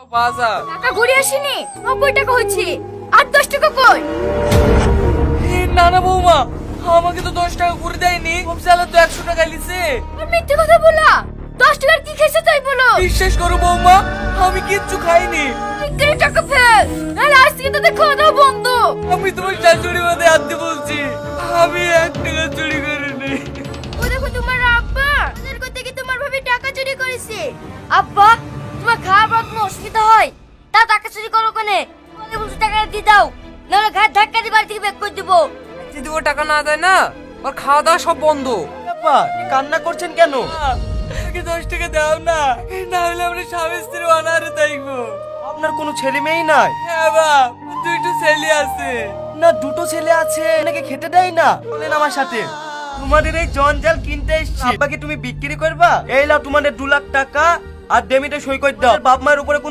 বাজার টাকা ঘুরে আসেনি, 90 টাকা হচ্ছে। আর 10 টাকা কই? না না বৌমা, আমাকে তো 10 টাকা করে দেয়নি। চালা তো 100 টাকা লিছে। আর মিথ্যে কথা বলা। 10 টাকার কি খেয়েছে তাই বলো। বিশ্বাস করো বৌমা, আমি কিচ্ছু খাইনি। বিক্রি টাকা ফেল, নাহলে আজ থেকে তোদের খাওয়া দাওয়া বন্ধ। আমি তোমার শাশুড়ি মাথায় হাত দিয়ে বলছি, আমি 1 টাকা চুরি করিনি। ও দেখো তোমার আব্বা ওদের কোথা থেকে তোমার ভাবে টাকা চুরি করেছে। আব্বা, তোমার খাওয়ার পর কোনো অসুবিধা হয় তা টাকা চুরি করো কেন? বলে বলছো টাকা দিয়ে দাও, নাহলে ঘাট ধাক্কা দিয়ে বাড়ি থেকে বের করে দেবো। যদি ও টাকা না দেয় না, ওর খাওয়া দাওয়া সব বন্ধ। ব্যাপার কান্না করছেন কেন? আমাকে 10 টাকা দাও না, না হলে আমরা স্বামী স্ত্রী অনাহারে থাকবো। আপনার কোনো ছেলে মেয়ে নাই? হ্যাঁ বাপ, দুইটা ছেলে আছে। না দুটো ছেলে আছে, নাকি খেতে দেয় না? বলেন আমার সাথে, তোমাদের এই জঞ্জাল কিনতে এসেছি। আব্বাকে তুমি বিক্রি করবা? এই লাও তোমাদের 2 লাখ টাকা, আর ডেমিটে সই করে দাও। বাপ মায়ের উপরে কোনো